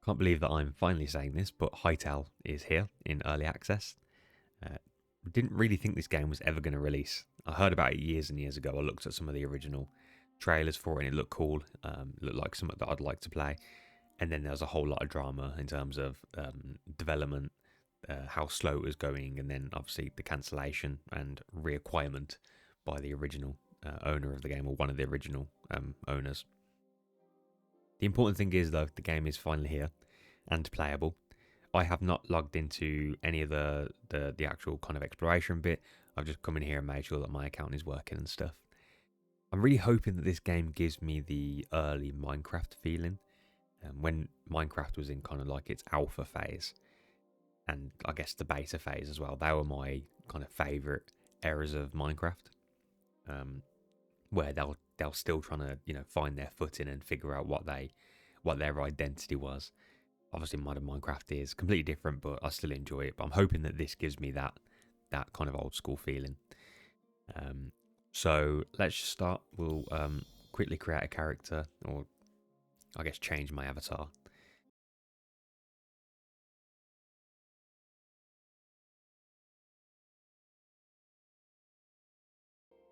Can't believe that I'm finally saying this, but Hytale is here in early access. Uh, didn't really think this game was ever going to release. I heard about it years and years ago. I looked at some of the original trailers for it and it looked cool. Looked like something that I'd like to play. And then there was a whole lot of drama in terms of development, how slow it was going, and then obviously the cancellation and reacquirement by the original owner of the game, or one of the original owners. The important thing is, though, the game is finally here and playable. I have not logged into any of the actual kind of exploration bit. I've just come in here and made sure that my account is working and stuff. I'm really hoping that this game gives me the early Minecraft feeling. When Minecraft was in kind of like its alpha phase, and I guess the beta phase as well, they were my kind of favourite eras of Minecraft. Where they'll still trying to find their footing and figure out what their identity was. Obviously, modern Minecraft is completely different, but I still enjoy it. But I'm hoping that this gives me that kind of old school feeling. So let's just start. We'll quickly create a character, or I guess change my avatar.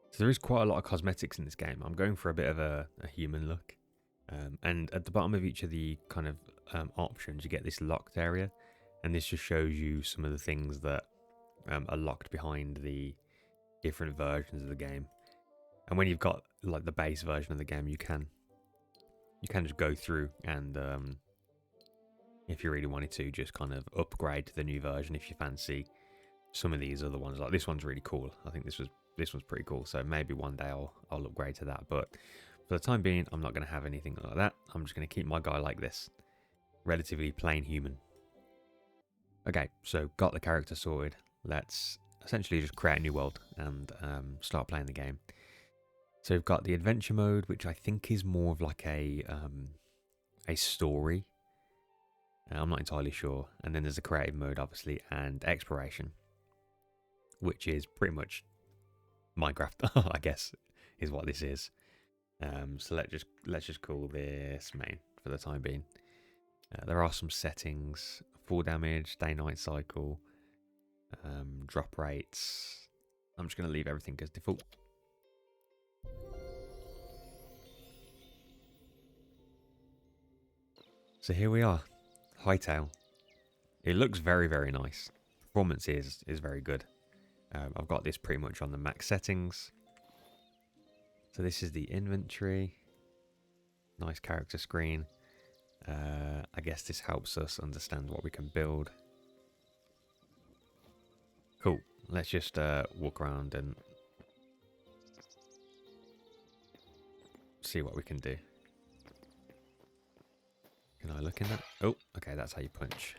So there is quite a lot of cosmetics in this game. I'm going for a bit of a human look. And at the bottom of each of the kind of options, you get this locked area. And this just shows you some of the things that are locked behind the different versions of the game. And when you've got like the base version of the game, you can just go through and if you really wanted to, just kind of upgrade to the new version if you fancy some of these other ones. Like this one's really cool. I think this one's pretty cool. So maybe one day I'll upgrade to that. But for the time being, I'm not going to have anything like that. I'm just going to keep my guy like this. Relatively plain human. Okay, so got the character sorted. Let's essentially just create a new world and start playing the game. So we've got the adventure mode, which I think is more of like a story. I'm not entirely sure. And then there's the creative mode, obviously, and exploration, which is pretty much Minecraft, I guess, is what this is. So let's just call this main for the time being. There are some settings: fall damage, day-night cycle, drop rates. I'm just going to leave everything as default. So here we are, Hytale. It looks very, very nice. Performance is very good. I've got this pretty much on the max settings. So this is the inventory. Nice character screen. I guess this helps us understand what we can build. Cool. Let's just walk around and see what we can do. Can I look in that? Oh, okay, that's how you punch.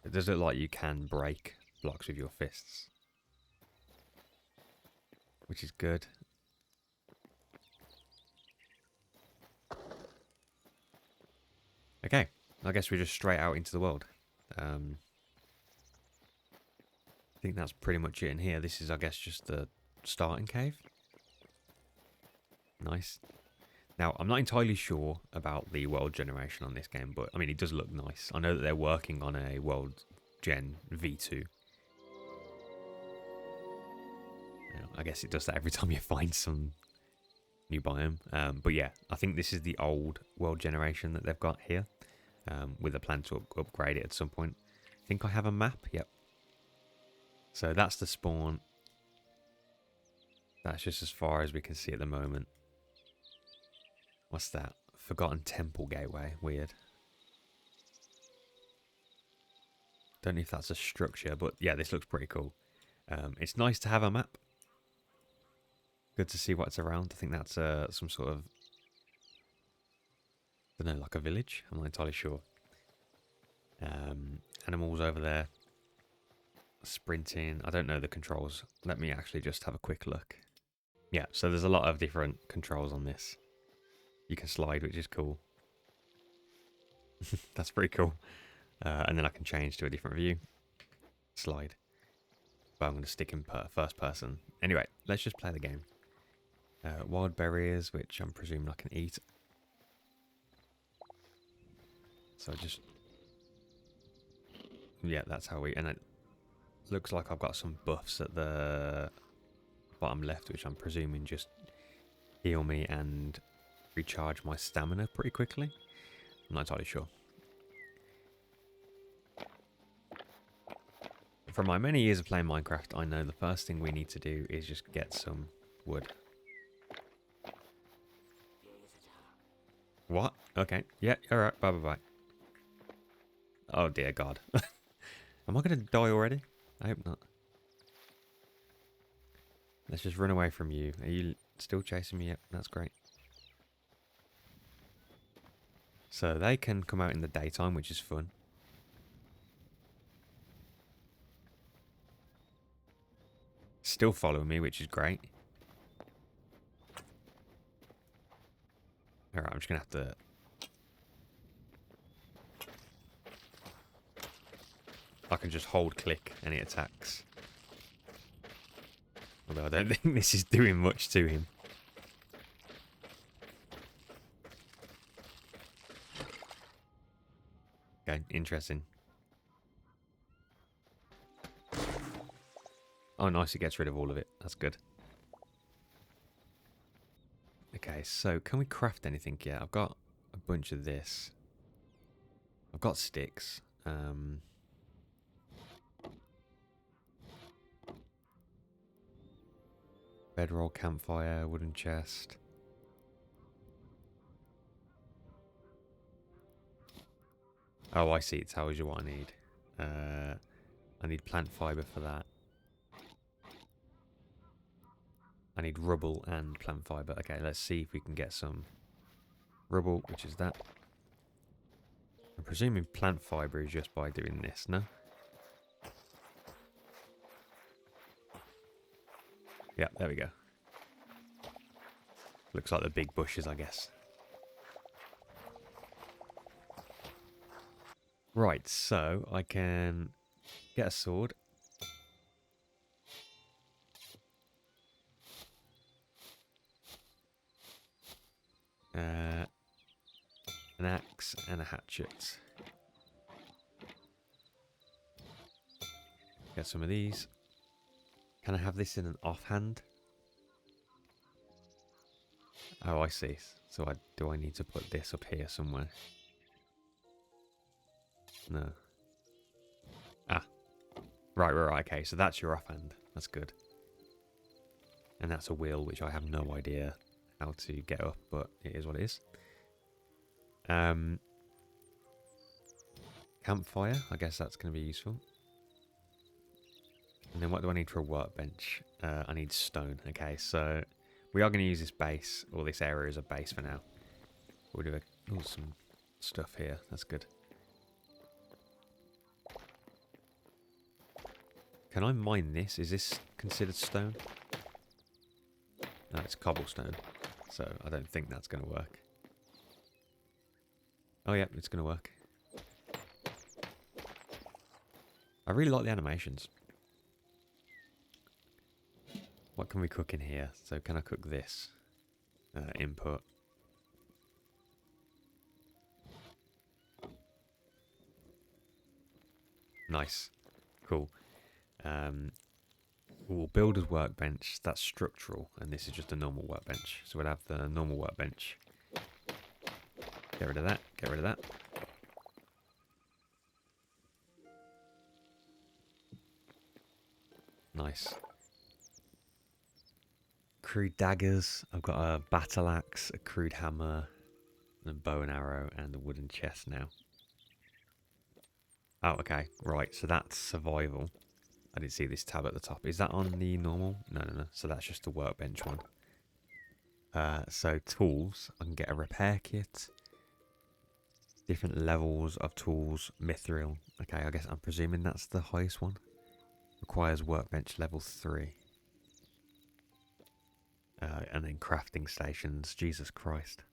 It does look like you can break blocks with your fists, which is good. Okay, I guess we're just straight out into the world. I think that's pretty much it in here. This is, I guess, just the starting cave. Nice. Now, I'm not entirely sure about the world generation on this game, but I mean, it does look nice. I know that they're working on a world gen V2. I guess it does that every time you find some new biome. But yeah, I think this is the old world generation that they've got here, with a plan to upgrade it at some point. I think I have a map. Yep. So that's the spawn. That's just as far as we can see at the moment. What's that? Forgotten Temple Gateway. Weird. Don't know if that's a structure, but yeah, this looks pretty cool. It's nice to have a map. Good to see what's around. I think that's some sort of, I don't know, like a village. I'm not entirely sure. Animals over there. Sprinting. I don't know the controls. Let me actually just have a quick look. Yeah, so there's a lot of different controls on this. You can slide, which is cool. That's pretty cool. And then I can change to a different view. Slide. But I'm going to stick in first person. Anyway, let's just play the game. Wild berries, which I'm presuming I can eat. So just... Yeah, that's how we... And it looks like I've got some buffs at the bottom left, which I'm presuming just heal me and recharge my stamina pretty quickly. I'm not entirely sure. From my many years of playing Minecraft, I know the first thing we need to do is just get some wood. What? Okay. Yeah, alright. Bye bye bye. Oh dear God. Am I going to die already? I hope not. Let's just run away from you. Are you still chasing me? Yep, that's great. So they can come out in the daytime, which is fun. Still following me, which is great. Alright, I'm just going to have to... I can just hold click and it attacks. Although I don't think this is doing much to him. Okay, interesting. Oh, nice, it gets rid of all of it. That's good. Okay, so can we craft anything? Yeah, I've got a bunch of this. I've got sticks. Bedroll, campfire, wooden chest. Oh, I see. It tells you what I need. I need plant fiber for that. I need rubble and plant fiber. Okay, let's see if we can get some rubble, which is that. I'm presuming plant fiber is just by doing this, no? Yeah, there we go. Looks like the big bushes, I guess. Right, so I can get a sword. An axe and a hatchet. Get some of these. Can I have this in an offhand? Oh, I see. So do I need to put this up here somewhere? No. Ah. Right. Okay, so that's your offhand. That's good. And that's a wheel, which I have no idea how to get up, but it is what it is. Campfire. I guess that's going to be useful. And then what do I need for a workbench? I need stone. Okay, so we are going to use this base, or this area as a base for now. We'll do some stuff here. That's good. Can I mine this? Is this considered stone? No, it's cobblestone. So I don't think that's going to work. Oh yeah, it's going to work. I really like the animations. What can we cook in here? So can I cook this? Input. Nice. Cool. We'll build a workbench. That's structural. And this is just a normal workbench. So we'll have the normal workbench. Get rid of that. Get rid of that. Nice. Crude daggers. I've got a battle axe, a crude hammer, and a bow and arrow, and a wooden chest now. Oh, okay. Right, so that's survival. I didn't see this tab at the top. Is that on the normal? No. So that's just the workbench one. So tools. I can get a repair kit. Different levels of tools. Mithril. Okay, I guess I'm presuming that's the highest one. Requires workbench level 3. And then crafting stations. Jesus Christ.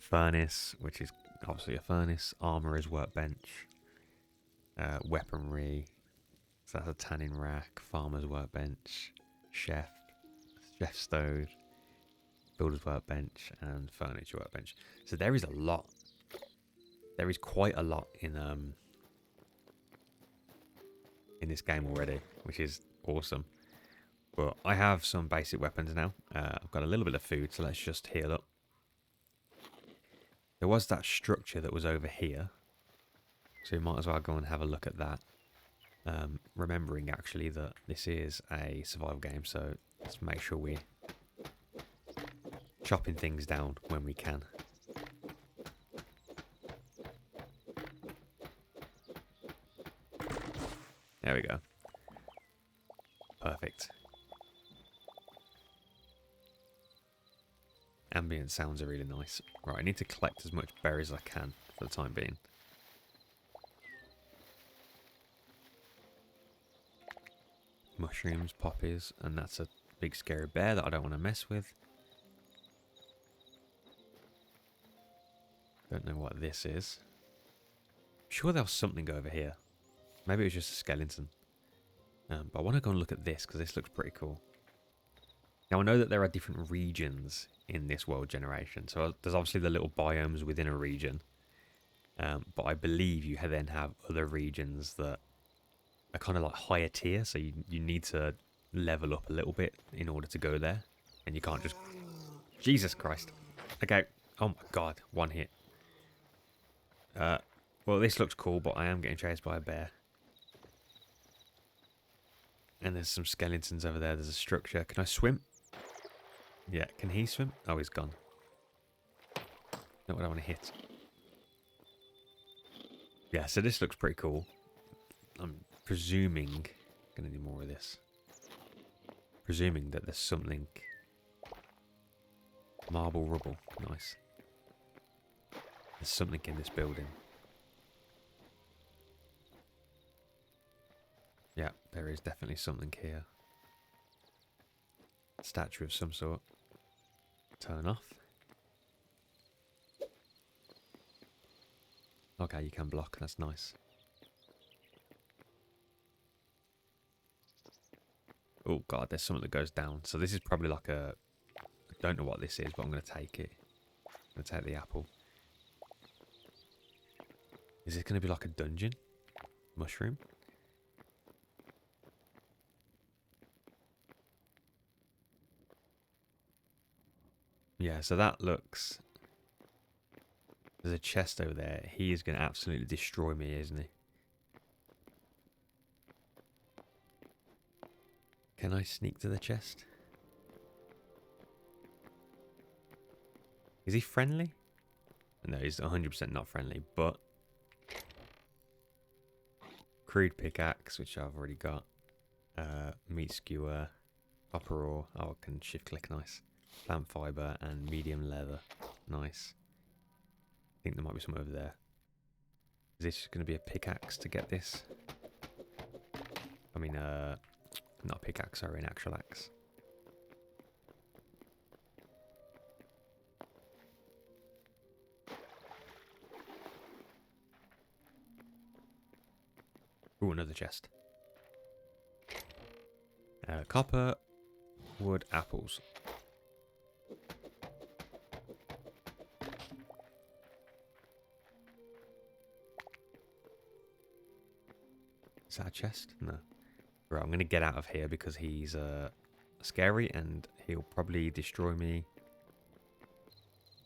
Furnace, which is obviously a furnace. Armor is workbench. Weaponry. So that's a tanning rack. Farmer's workbench. Chef stove. Builder's workbench. And furniture workbench. So there is a lot. There is quite a lot in this game already, which is awesome. But I have some basic weapons now. I've got a little bit of food, so let's just heal up. There was that structure that was over here, so we might as well go and have a look at that. Remembering actually that this is a survival game, so let's make sure we're chopping things down when we can. There we go. Perfect. Ambient sounds are really nice. Right, I need to collect as much berries as I can for the time being. Mushrooms, poppies, and that's a big scary bear that I don't want to mess with. Don't know what this is. I'm sure there was something over here. Maybe it was just a skeleton. But I want to go and look at this because this looks pretty cool. Now I know that there are different regions in this world generation. So there's obviously the little biomes within a region. But I believe you then have other regions that are kind of like higher tier. So you need to level up a little bit in order to go there. And you can't just... Jesus Christ. Okay. Oh my god. One hit. Well, this looks cool, but I am getting chased by a bear. And there's some skeletons over there. There's a structure. Can I swim? Yeah. Can he swim? Oh, he's gone. Not what I want to hit. Yeah, so this looks pretty cool. I'm presuming... Gonna need more of this. Presuming that there's something... Marble rubble. Nice. There's something in this building. Yeah, there is definitely something here. Statue of some sort. Turn off. Okay, you can block. That's nice. Oh god, there's something that goes down. So this is probably like a... I don't know what this is, but I'm going to take it. I'm going to take the apple. Is this going to be like a dungeon? Mushroom? Yeah, so that looks... There's a chest over there. He is going to absolutely destroy me, isn't he? Can I sneak to the chest? Is he friendly? No, he's 100% not friendly, but... Crude pickaxe, which I've already got. Meat skewer. Copper ore. Oh, I can shift click, nice. Plant fibre and medium leather. Nice. I think there might be some over there. Is this going to be a pickaxe to get this? I mean, not a pickaxe, sorry, an actual axe. Ooh, another chest. Copper, wood, apples. Is that a chest? No. Right, I'm going to get out of here because he's scary and he'll probably destroy me.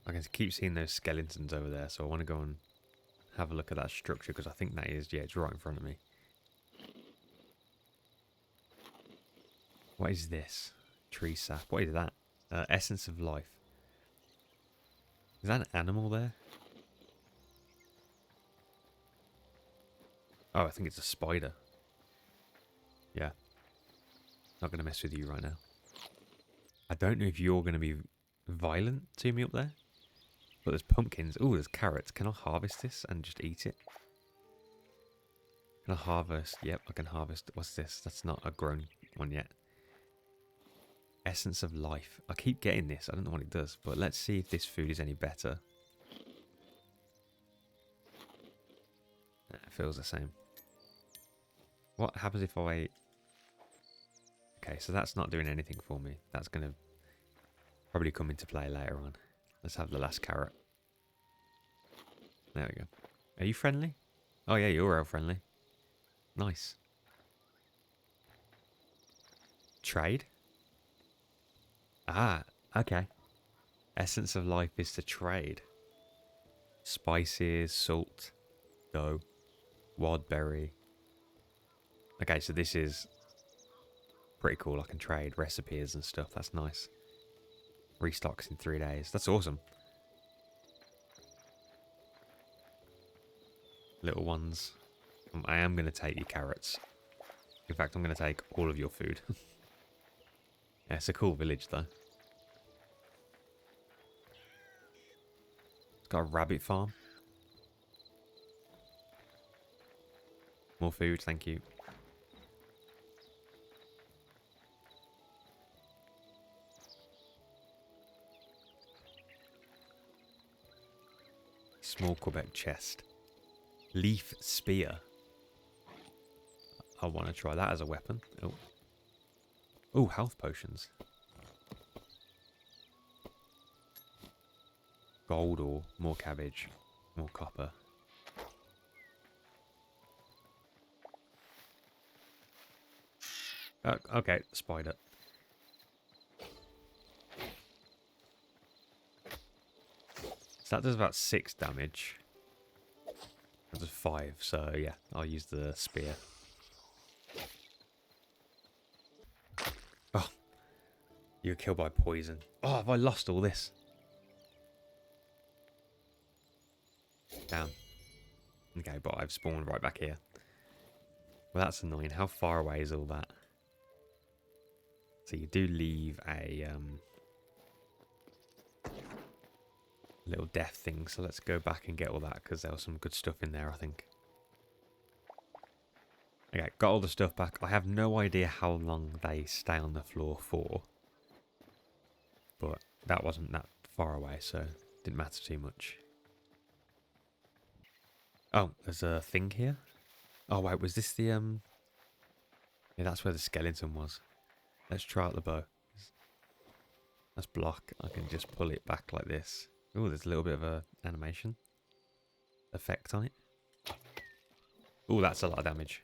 I can keep seeing those skeletons over there, so I want to go and have a look at that structure because I think that is, yeah, it's right in front of me. What is this? Tree sap. What is that? Essence of life. Is that an animal there? Oh, I think it's a spider. Yeah. Not going to mess with you right now. I don't know if you're going to be violent to me up there. But there's pumpkins. Oh, there's carrots. Can I harvest this and just eat it? Can I harvest? Yep, I can harvest. What's this? That's not a grown one yet. Essence of life. I keep getting this. I don't know what it does. But let's see if this food is any better. It feels the same. What happens if I... Okay, so that's not doing anything for me. That's going to probably come into play later on. Let's have the last carrot. There we go. Are you friendly? Oh yeah, you're real friendly. Nice. Trade? Ah, okay. Essence of life is to trade. Spices, salt, dough, wild berry. Okay, so this is pretty cool. I can trade recipes and stuff. That's nice. Restocks in 3 days. That's awesome. Little ones. I am going to take your carrots. In fact, I'm going to take all of your food. Yeah, it's a cool village, though. It's got a rabbit farm. More food, thank you. Small Quebec chest. Leaf spear. I want to try that as a weapon. Oh. Oh, health potions. Gold ore, more cabbage, more copper. Okay, spider. So that does about 6 damage. That does 5, so yeah, I'll use the spear. Oh, you're killed by poison. Oh, have I lost all this? Damn. Okay, but I've spawned right back here. Well, that's annoying. How far away is all that? So you do leave a little death thing. So let's go back and get all that because there was some good stuff in there, I think. Okay, got all the stuff back. I have no idea how long they stay on the floor for. But that wasn't that far away, so it didn't matter too much. Oh, there's a thing here? Oh, wait, was this the, Yeah, that's where the skeleton was. Let's try out the bow. Let's block. I can just pull it back like this. Oh, there's a little bit of a animation effect on it. Oh, that's a lot of damage.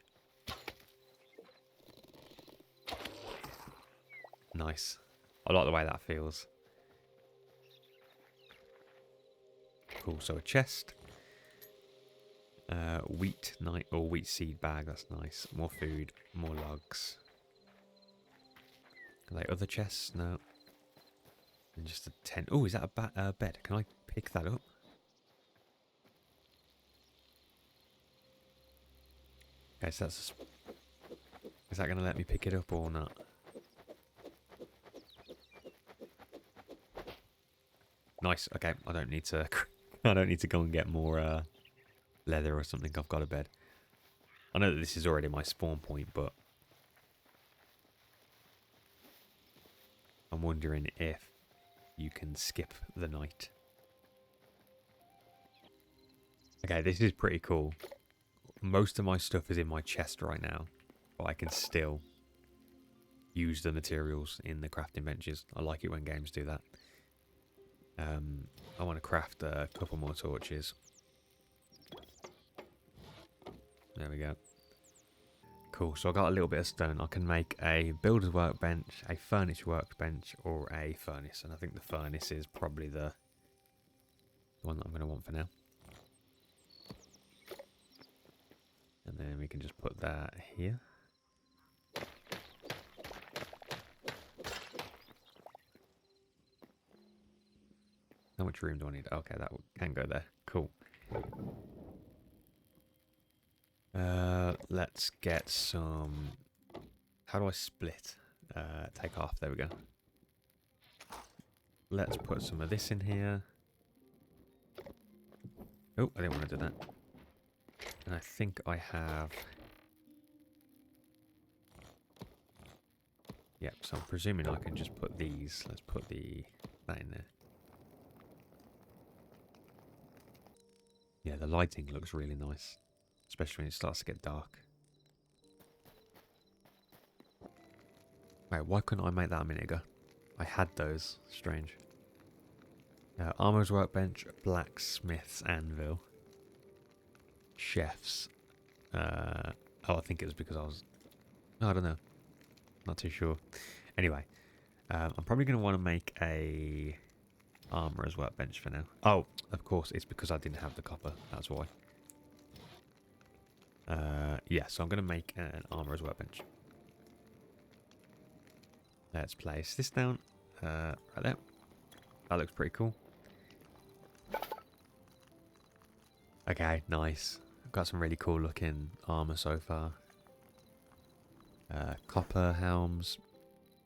Nice. I like the way that feels. Cool, so a chest. Wheat night or wheat seed bag, that's nice. More food, more logs. Are they other chests? No. And just a tent. Oh, is that a bed? Can I pick that up? Okay, so that's... Is that going to let me pick it up or not? Nice. Okay, I don't need to... I don't need to go and get more leather or something. I've got a bed. I know that this is already my spawn point, but... I'm wondering if you can skip the night. Okay, this is pretty cool. Most of my stuff is in my chest right now, but I can still use the materials in the crafting benches. I like it when games do that. I want to craft a couple more torches. There we go. Cool, so I got a little bit of stone. I can make a builder's workbench, a furniture workbench, or a furnace. And I think the furnace is probably the one that I'm going to want for now. And then we can just put that here. How much room do I need? Okay, that can go there. Cool. Let's get some... How do I split? Take off. There we go. Let's put some of this in here. Oh, I didn't want to do that. And I think I have... Yep, so I'm presuming I can just put these. Let's put that in there. Yeah, the lighting looks really nice. Especially when it starts to get dark. Wait, why couldn't I make that a minute ago? I had those. Strange. Armor's workbench, blacksmith's anvil. chefs. Oh, I think it was because I was... No, I don't know. Not too sure. Anyway, I'm probably going to want to make a armorer's workbench for now. Oh, of course, it's because I didn't have the copper. That's why. Yeah, so I'm going to make an armorer's workbench. Let's place this down right there. That looks pretty cool. Okay, nice. I've got some really cool looking armor so far. Copper helms.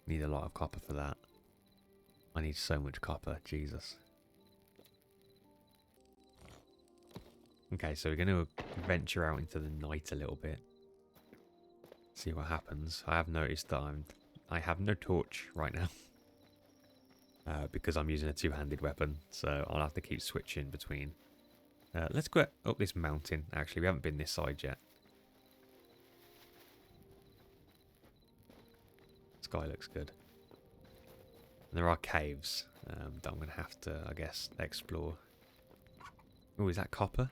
Need a lot of copper for that. I need so much copper, Jesus. Okay, so we're going to venture out into the night a little bit. See what happens. I have noticed that I have no torch right now. Because I'm using a two-handed weapon, so I'll have to keep switching between. Let's go up this mountain. Actually, we haven't been this side yet. Sky looks good. And there are caves that I'm going to have to, I guess, explore. Oh, is that copper?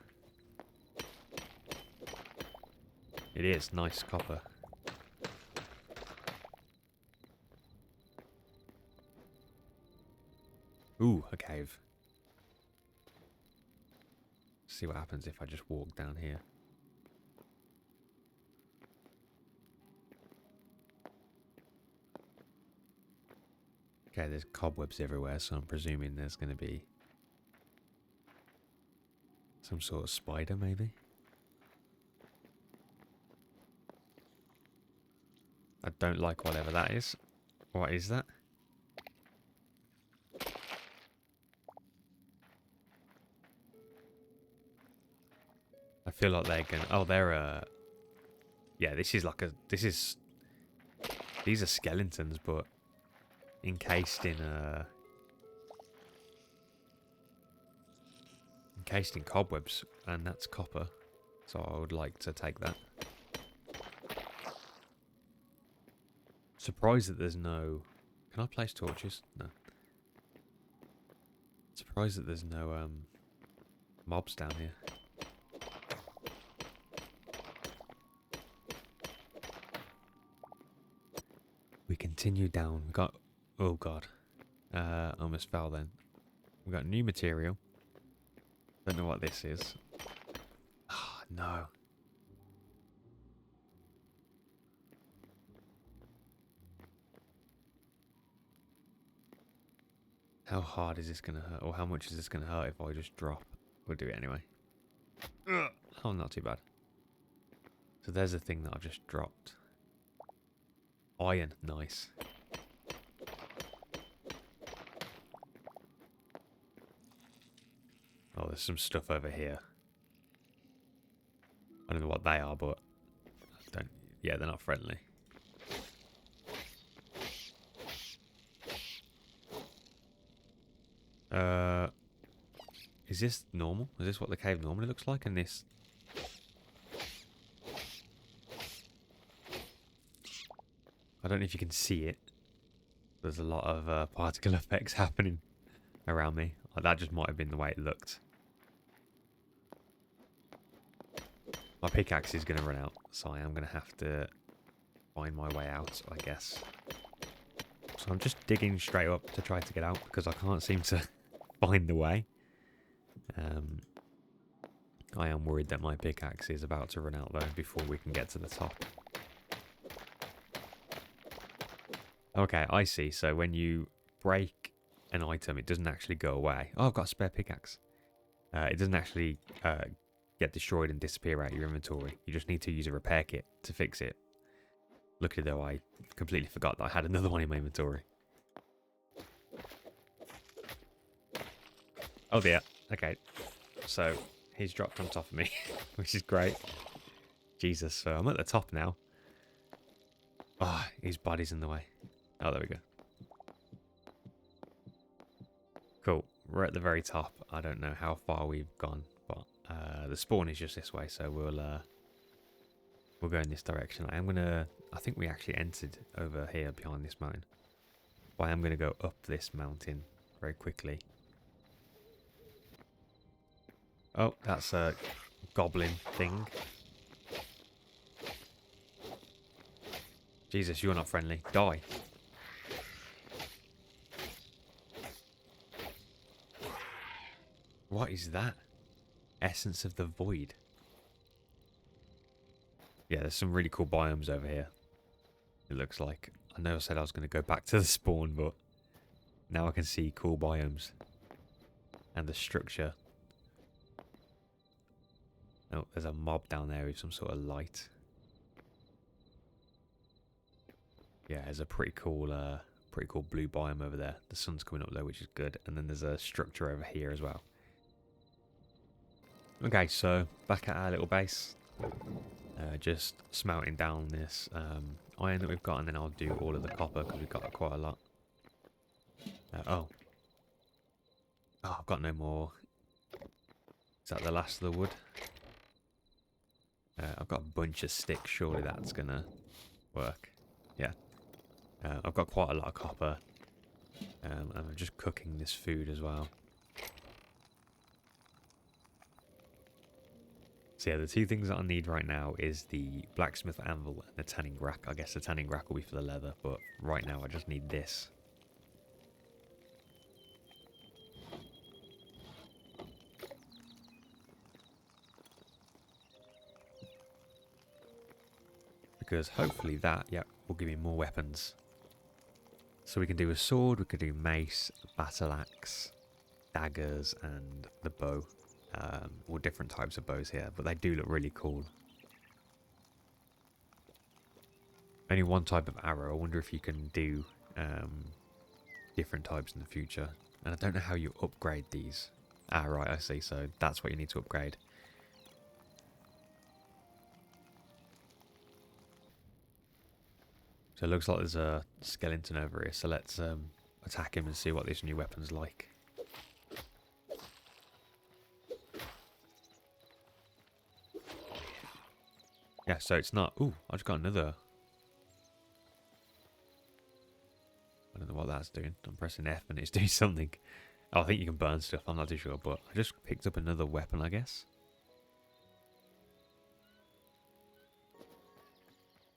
It is. Nice copper. Ooh, a cave. See what happens if I just walk down here. Okay, there's cobwebs everywhere, so I'm presuming there's going to be some sort of spider, maybe? I don't like whatever that is. What is that? I feel like they're going to... Oh, they're... Yeah, this is like a... These are skeletons, but encased in cobwebs, and that's copper. So I would like to take that. Surprised that there's no... Can I place torches? No. Surprised that there's no mobs down here. We continue down. We got... Oh god. Almost fell then. We got new material. Don't know what this is. Oh, no. How hard is this going to hurt? Or how much is this going to hurt if I just drop? We'll do it anyway. Ugh. Oh, not too bad. So there's the thing that I've just dropped. Iron. Nice. Oh, there's some stuff over here. I don't know what they are, but... Yeah, they're not friendly. Is this normal? Is this what the cave normally looks like? And this... I don't know if you can see it. There's a lot of particle effects happening around me. That just might have been the way it looked. My pickaxe is going to run out, so I am going to have to find my way out, I guess. So I'm just digging straight up to try to get out because I can't seem to find the way. I am worried that my pickaxe is about to run out though before we can get to the top. Okay, I see. So when you break an item, it doesn't actually go away. Oh, I've got a spare pickaxe. It doesn't actually get destroyed and disappear out of your inventory. You just need to use a repair kit to fix it. Luckily though, I completely forgot that I had another one in my inventory. Oh dear. Okay. So he's dropped on top of me, which is great. Jesus, so I'm at the top now. Ah, oh, his body's in the way. Oh, there we go. Cool. We're at the very top. I don't know how far we've gone, but the spawn is just this way, so we'll go in this direction. I think we actually entered over here behind this mountain. But I am gonna go up this mountain very quickly. Oh, that's a goblin thing. Jesus, you're not friendly. Die. What is that? Essence of the Void. Yeah, there's some really cool biomes over here. It looks like. I know I said I was going to go back to the spawn, but now I can see cool biomes. And the structure. Oh, there's a mob down there with some sort of light. Yeah, there's a pretty cool blue biome over there. The sun's coming up there, which is good. And then there's a structure over here as well. Okay, so back at our little base. Just smelting down this iron that we've got, and then I'll do all of the copper because we've got quite a lot. Oh, I've got no more. Is that the last of the wood? I've got a bunch of sticks. Surely that's gonna work. Yeah. I've got quite a lot of copper, and I'm just cooking this food as well. So yeah, the two things that I need right now is the blacksmith anvil and the tanning rack. I guess the tanning rack will be for the leather, but right now I just need this. Because hopefully that, yeah, will give me more weapons. So we can do a sword, we could do mace, battle axe, daggers, and the bow. All different types of bows here, but they do look really cool. Only one type of arrow. I wonder if you can do different types in the future. And I don't know how you upgrade these. Ah, right, I see. So that's what you need to upgrade. So it looks like there's a skeleton over here. So let's attack him and see what this new weapon's like. Yeah, so it's not... Ooh, I just got another... I don't know what that's doing. I'm pressing F and it's doing something. Oh, I think you can burn stuff. I'm not too sure, but I just picked up another weapon, I guess.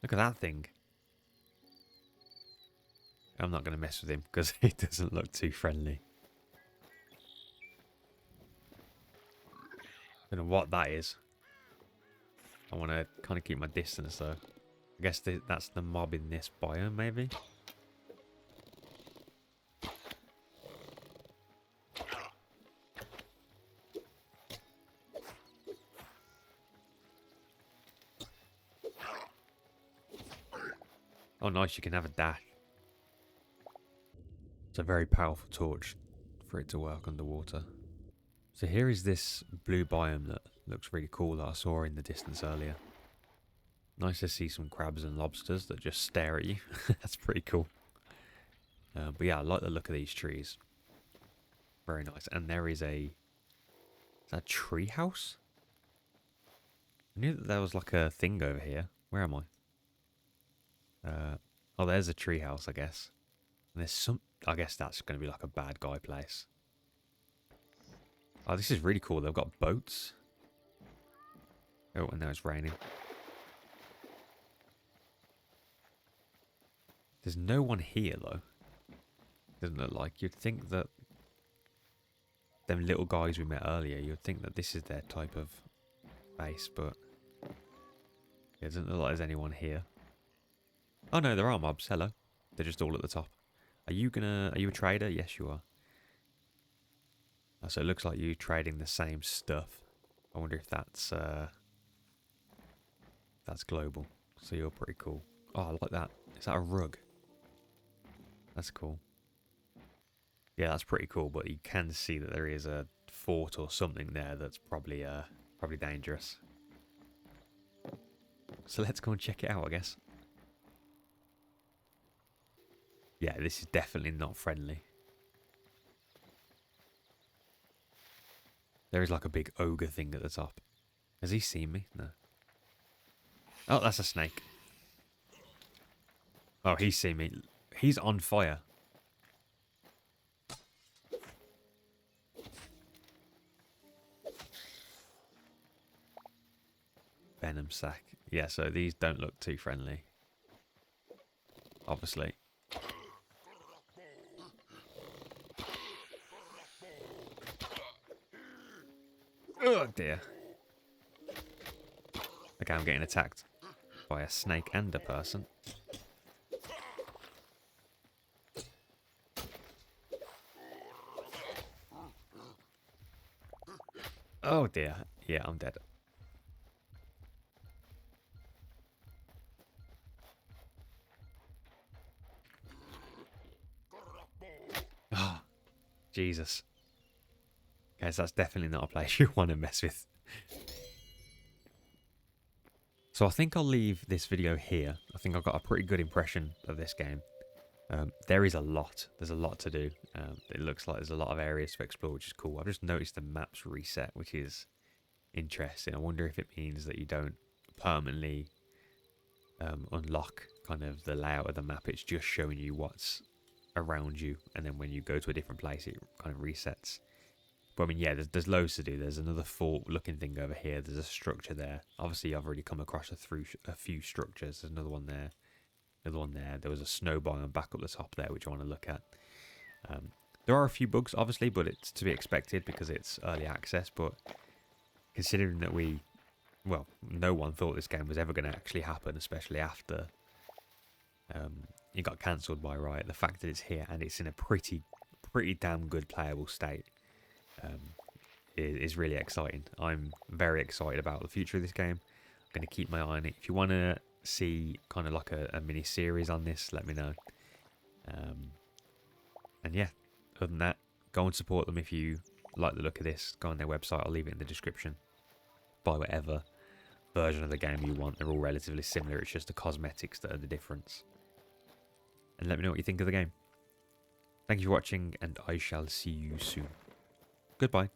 Look at that thing. I'm not going to mess with him because he doesn't look too friendly. Don't know what that is. I want to kind of keep my distance though. I guess that's the mob in this biome, maybe? Oh nice, you can have a dash. It's a very powerful torch for it to work underwater. So here is this blue biome that looks really cool that I saw in the distance earlier. Nice to see some crabs and lobsters that just stare at you. That's pretty cool. But yeah, I like the look of these trees. Very nice. And there is a... Is that a tree house? I knew that there was like a thing over here. Where am I? Oh, there's a tree house, I guess. And there's some... I guess that's going to be like a bad guy place. Oh, this is really cool. They've got boats. Oh, and now it's raining. There's no one here, though. Doesn't look like. You'd think that them little guys we met earlier, you'd think that this is their type of base, but it doesn't look like there's anyone here. Oh no, there are mobs. Hello. They're just all at the top. Are you a trader? Yes, you are. Oh, so it looks like you're trading the same stuff. I wonder if that's global. So you're pretty cool. Oh, I like that. Is that a rug? That's cool. Yeah, that's pretty cool, but you can see that there is a fort or something there that's probably dangerous. So let's go and check it out, I guess. Yeah, this is definitely not friendly. There is like a big ogre thing at the top. Has he seen me? No. Oh, that's a snake. Oh, he's seen me. He's on fire. Venom sack. Yeah, so these don't look too friendly. Obviously. Oh dear. Okay, I'm getting attacked by a snake and a person. Oh dear. Yeah, I'm dead. Oh, Jesus. Okay, so that's definitely not a place you want to mess with. So I think I'll leave this video here. I think I've got a pretty good impression of this game. There is a lot. There's a lot to do. It looks like there's a lot of areas to explore, which is cool. I've just noticed the maps reset, which is interesting. I wonder if it means that you don't permanently unlock kind of the layout of the map. It's just showing you what's around you, and then when you go to a different place, it kind of resets. But I mean, yeah, there's loads to do. There's another fort-looking thing over here. There's a structure there. Obviously, I've already come across a few structures. There's another one there. Another one there. There was a snow biome back up the top there, which I want to look at. There are a few bugs, obviously, but it's to be expected because it's early access. But considering that well, no one thought this game was ever going to actually happen, especially after it got cancelled by Riot. The fact that it's here and it's in a pretty damn good playable state is really exciting. I'm very excited about the future of this game. I'm going to keep my eye on it. If you want to see kind of like a mini series on this, let me know. And yeah, other than that, go and support them if you like the look of this. Go on their website, I'll leave it in the description. Buy whatever version of the game you want. They're all relatively similar, it's just the cosmetics that are the difference. And let me know what you think of the game. Thank you for watching, and I shall see you soon. Goodbye.